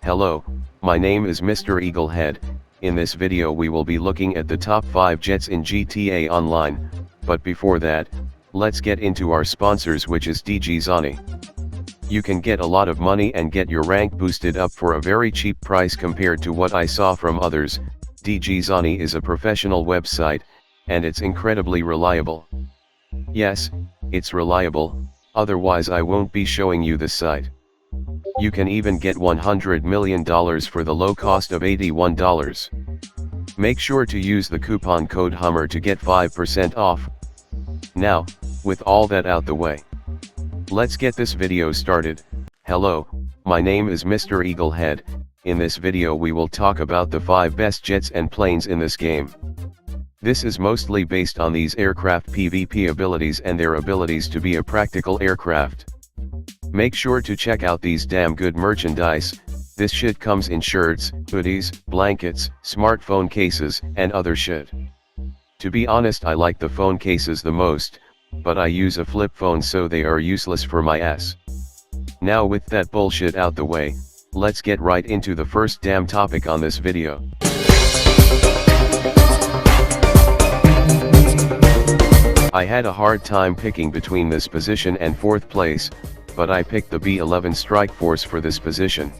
Hello, my name is Mr. Eaglehead. In this video we will be looking at the top 5 jets in GTA Online, but before that, let's get into our sponsors, which is DGZani. You can get a lot of money and get your rank boosted up for a very cheap price compared to what I saw from others. DGZani is a professional website, and it's incredibly reliable. Yes, it's reliable, otherwise I won't be showing you the site. You can even get $100 million for the low cost of $81. Make sure to use the coupon code HUMMER to get 5% off. Now, with all that out the way, let's get this video started. Hello, my name is Mr. Eaglehead. In this video we will talk about the 5 best jets and planes in this game. This is mostly based on these aircraft PvP abilities and their abilities to be a practical aircraft. Make sure to check out these damn good merchandise. This shit comes in shirts, hoodies, blankets, smartphone cases, and other shit. To be honest, I like the phone cases the most, but I use a flip phone, so they are useless for my ass. Now with that bullshit out the way, let's get right into the first damn topic on this video. I had a hard time picking between this position and 4th place, but I picked the B-11 Strike Force for this position.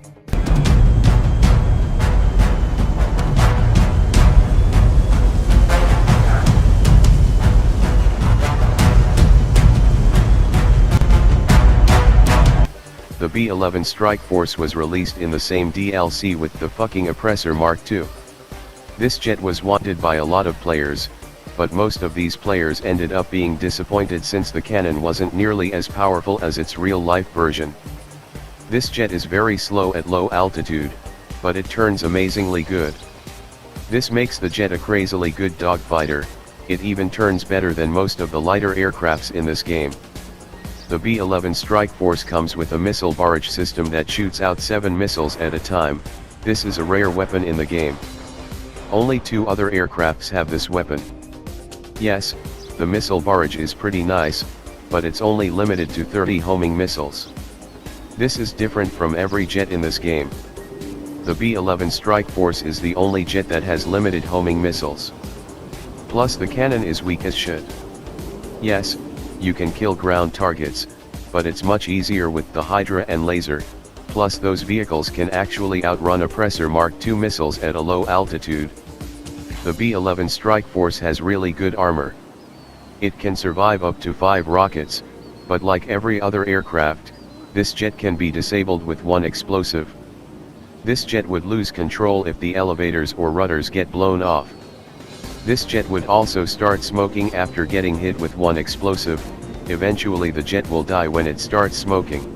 The B-11 Strike Force was released in the same DLC with the fucking Oppressor MK2. This jet was wanted by a lot of players, but most of these players ended up being disappointed since the cannon wasn't nearly as powerful as its real-life version. This jet is very slow at low altitude, but it turns amazingly good. This makes the jet a crazily good dogfighter. It even turns better than most of the lighter aircrafts in this game. The B-11 Strike Force comes with a missile barrage system that shoots out 7 missiles at a time. This is a rare weapon in the game. Only 2 other aircrafts have this weapon. Yes, the missile barrage is pretty nice, but it's only limited to 30 homing missiles. This is different from every jet in this game. The B-11 Strike Force is the only jet that has limited homing missiles. Plus the cannon is weak as shit. Yes, you can kill ground targets, but it's much easier with the Hydra and laser, plus those vehicles can actually outrun Oppressor MK2 missiles at a low altitude. The B-11 Strike Force has really good armor. It can survive up to 5 rockets, but like every other aircraft, this jet can be disabled with 1 explosive. This jet would lose control if the elevators or rudders get blown off. This jet would also start smoking after getting hit with 1 explosive. Eventually the jet will die when it starts smoking.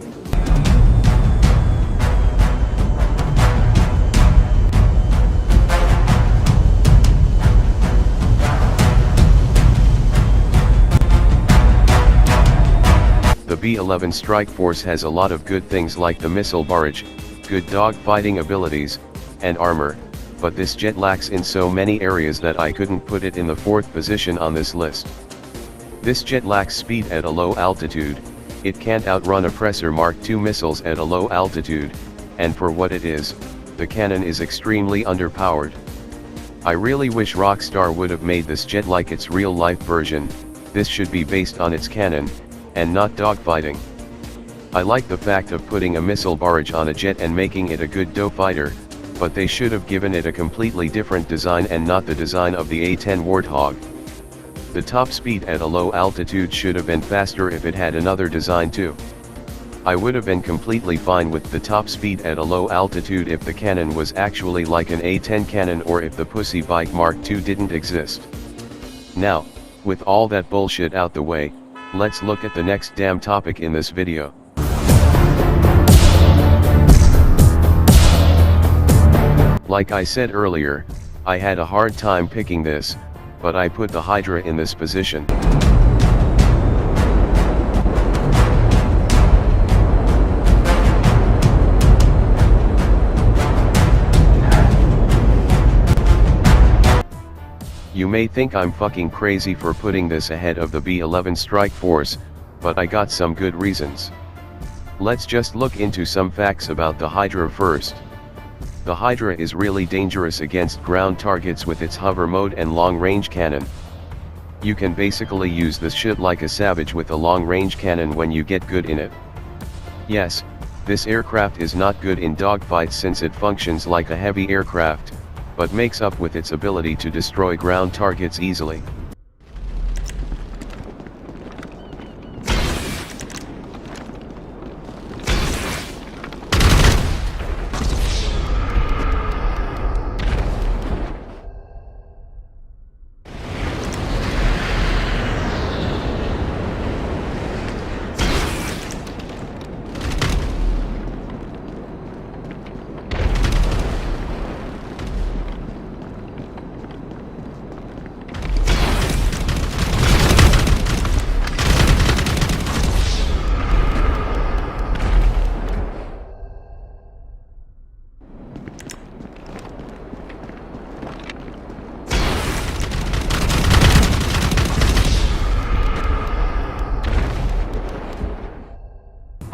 The B-11 Strike Force has a lot of good things like the missile barrage, good dogfighting abilities, and armor, but this jet lacks in so many areas that I couldn't put it in the 4th position on this list. This jet lacks speed at a low altitude, it can't outrun Oppressor MK2 missiles at a low altitude, and for what it is, the cannon is extremely underpowered. I really wish Rockstar would have made this jet like its real-life version. This should be based on its cannon, and not dogfighting. I like the fact of putting a missile barrage on a jet and making it a good dogfighter, but they should have given it a completely different design and not the design of the A-10 Warthog. The top speed at a low altitude should have been faster if it had another design too. I would have been completely fine with the top speed at a low altitude if the cannon was actually like an A-10 cannon, or if the Pussy Bike MK2 didn't exist. Now, with all that bullshit out the way, let's look at the next damn topic in this video. Like I said earlier, I had a hard time picking this, but I put the Hydra in this position. You may think I'm fucking crazy for putting this ahead of the B-11 Strike Force, but I got some good reasons. Let's just look into some facts about the Hydra first. The Hydra is really dangerous against ground targets with its hover mode and long-range cannon. You can basically use this shit like a savage with a long-range cannon when you get good in it. Yes, this aircraft is not good in dogfights since it functions like a heavy aircraft, but makes up with its ability to destroy ground targets easily.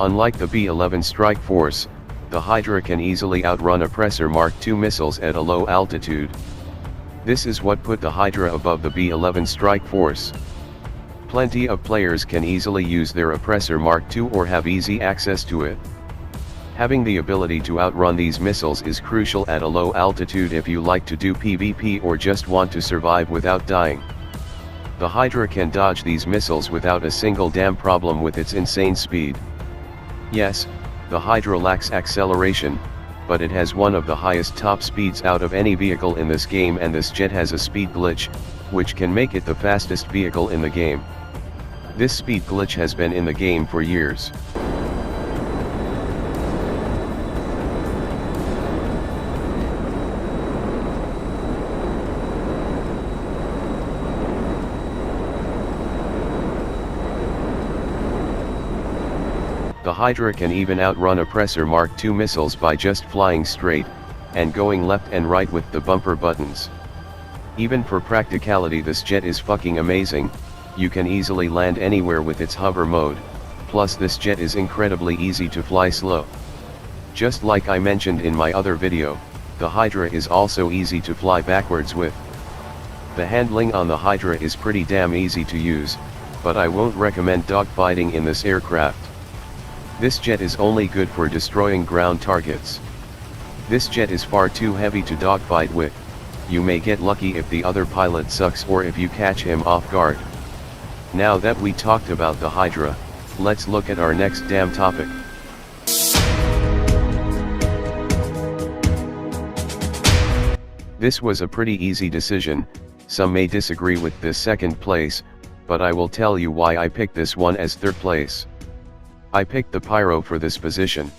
Unlike the B-11 strike force, the Hydra can easily outrun Oppressor MK2 missiles at a low altitude. This is what put the Hydra above the B-11 strike force. Plenty of players can easily use their Oppressor MK2 or have easy access to it. Having the ability to outrun these missiles is crucial at a low altitude if you like to do PvP or just want to survive without dying. The Hydra can dodge these missiles without a single damn problem with its insane speed. Yes, the Hydra lacks acceleration, but it has one of the highest top speeds out of any vehicle in this game, and this jet has a speed glitch, which can make it the fastest vehicle in the game. This speed glitch has been in the game for years. The Hydra can even outrun Oppressor MK2 missiles by just flying straight, and going left and right with the bumper buttons. Even for practicality, this jet is fucking amazing. You can easily land anywhere with its hover mode, plus this jet is incredibly easy to fly slow. Just like I mentioned in my other video, the Hydra is also easy to fly backwards with. The handling on the Hydra is pretty damn easy to use, but I won't recommend dogfighting in this aircraft. This jet is only good for destroying ground targets. This jet is far too heavy to dogfight with. You may get lucky if the other pilot sucks or if you catch him off guard. Now that we talked about the Hydra, let's look at our next damn topic. This was a pretty easy decision. Some may disagree with this second place, but I will tell you why I picked this one as third place. I picked the Pyro for this position.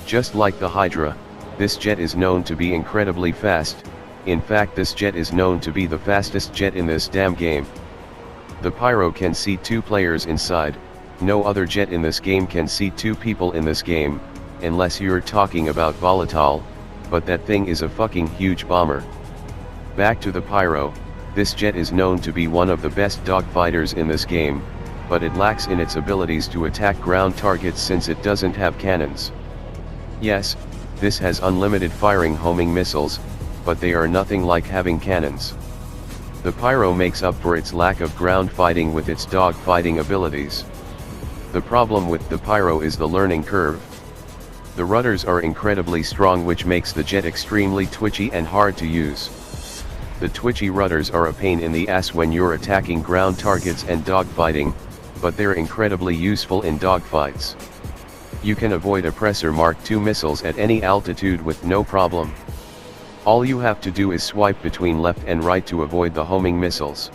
Just like the Hydra, this jet is known to be incredibly fast. In fact, this jet is known to be the fastest jet in this damn game. The Pyro can seat 2 players inside. No other jet in this game can seat 2 people in this game, unless you're talking about Volatile, but that thing is a fucking huge bomber. Back to the Pyro, this jet is known to be one of the best dogfighters in this game, but it lacks in its abilities to attack ground targets since it doesn't have cannons. Yes, this has unlimited firing homing missiles, but they are nothing like having cannons. The Pyro makes up for its lack of ground fighting with its dogfighting abilities. The problem with the Pyro is the learning curve. The rudders are incredibly strong, which makes the jet extremely twitchy and hard to use. The twitchy rudders are a pain in the ass when you're attacking ground targets and dogfighting, but they're incredibly useful in dogfights. You can avoid Oppressor MK2 missiles at any altitude with no problem. All you have to do is swipe between left and right to avoid the homing missiles.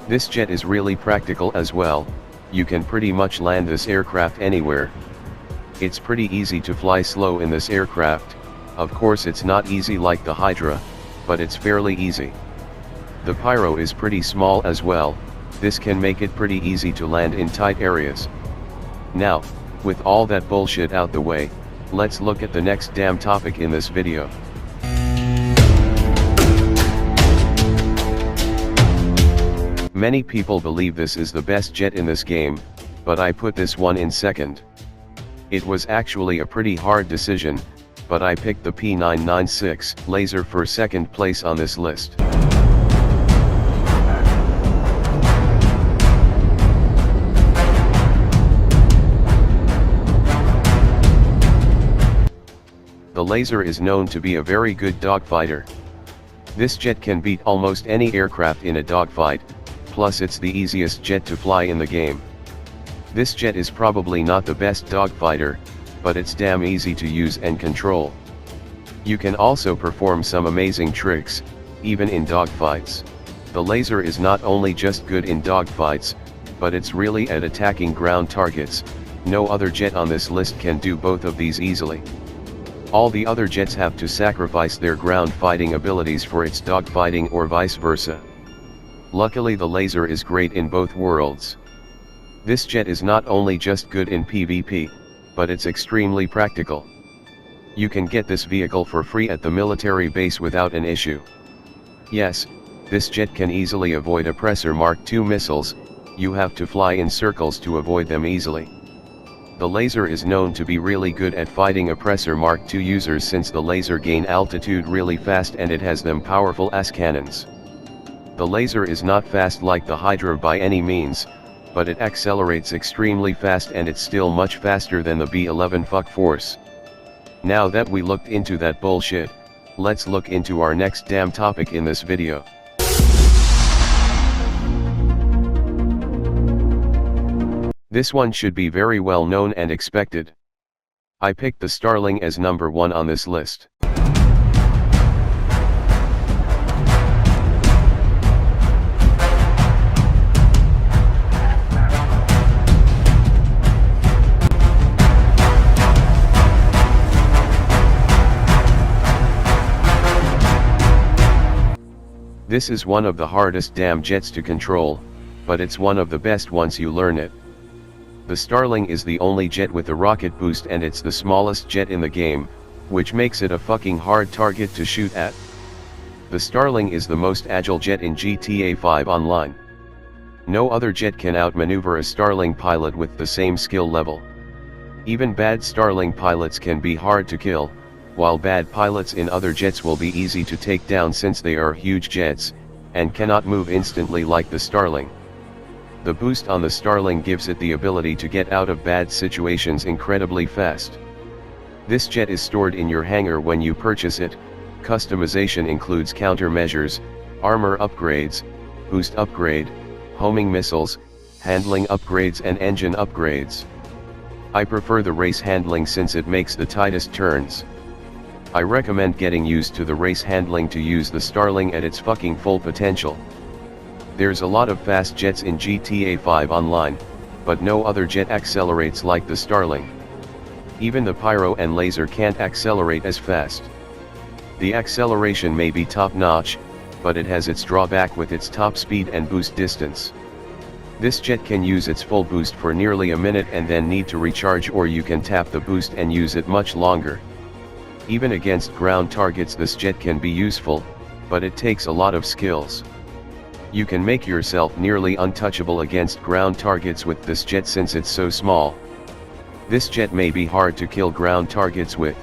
This jet is really practical as well, you can pretty much land this aircraft anywhere. It's pretty easy to fly slow in this aircraft, of course it's not easy like the Hydra, but it's fairly easy. The pyro is pretty small as well, this can make it pretty easy to land in tight areas. Now, with all that bullshit out the way, let's look at the next damn topic in this video. Many people believe this is the best jet in this game, but I put this one in second. It was actually a pretty hard decision, but I picked the P996 laser for second place on this list. The laser is known to be a very good dogfighter. This jet can beat almost any aircraft in a dogfight, plus it's the easiest jet to fly in the game. This jet is probably not the best dogfighter, but it's damn easy to use and control. You can also perform some amazing tricks, even in dogfights. The laser is not only just good in dogfights, but it's really at attacking ground targets. No other jet on this list can do both of these easily. All the other jets have to sacrifice their ground fighting abilities for its dogfighting or vice versa. Luckily the laser is great in both worlds. This jet is not only just good in PvP, but it's extremely practical. You can get this vehicle for free at the military base without an issue. Yes, this jet can easily avoid Oppressor MK2 missiles, you have to fly in circles to avoid them easily. The laser is known to be really good at fighting Oppressor MK2 users since the laser gain altitude really fast and it has them powerful ass cannons. The laser is not fast like the Hydra by any means, but it accelerates extremely fast and it's still much faster than the B-11 fuck force. Now that we looked into that bullshit, let's look into our next damn topic in this video. This one should be very well known and expected. I picked the Starling as number 1 on this list. This is one of the hardest damn jets to control, but it's one of the best once you learn it. The Starling is the only jet with a rocket boost and it's the smallest jet in the game, which makes it a fucking hard target to shoot at. The Starling is the most agile jet in GTA 5 Online. No other jet can outmaneuver a Starling pilot with the same skill level. Even bad Starling pilots can be hard to kill, while bad pilots in other jets will be easy to take down since they are huge jets, and cannot move instantly like the Starling. The boost on the Starling gives it the ability to get out of bad situations incredibly fast. This jet is stored in your hangar when you purchase it. Customization includes countermeasures, armor upgrades, boost upgrade, homing missiles, handling upgrades and engine upgrades. I prefer the race handling since it makes the tightest turns. I recommend getting used to the race handling to use the Starling at its fucking full potential. There's a lot of fast jets in GTA 5 Online, but no other jet accelerates like the Starling. Even the pyro and laser can't accelerate as fast. The acceleration may be top-notch, but it has its drawback with its top speed and boost distance. This jet can use its full boost for nearly a minute and then need to recharge, or you can tap the boost and use it much longer. Even against ground targets this jet can be useful, but it takes a lot of skills. You can make yourself nearly untouchable against ground targets with this jet since it's so small. This jet may be hard to kill ground targets with,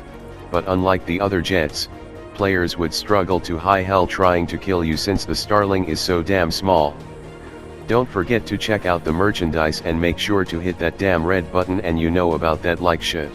but unlike the other jets, players would struggle to high hell trying to kill you since the Starling is so damn small. Don't forget to check out the merchandise and make sure to hit that damn red button and you know about that like shit.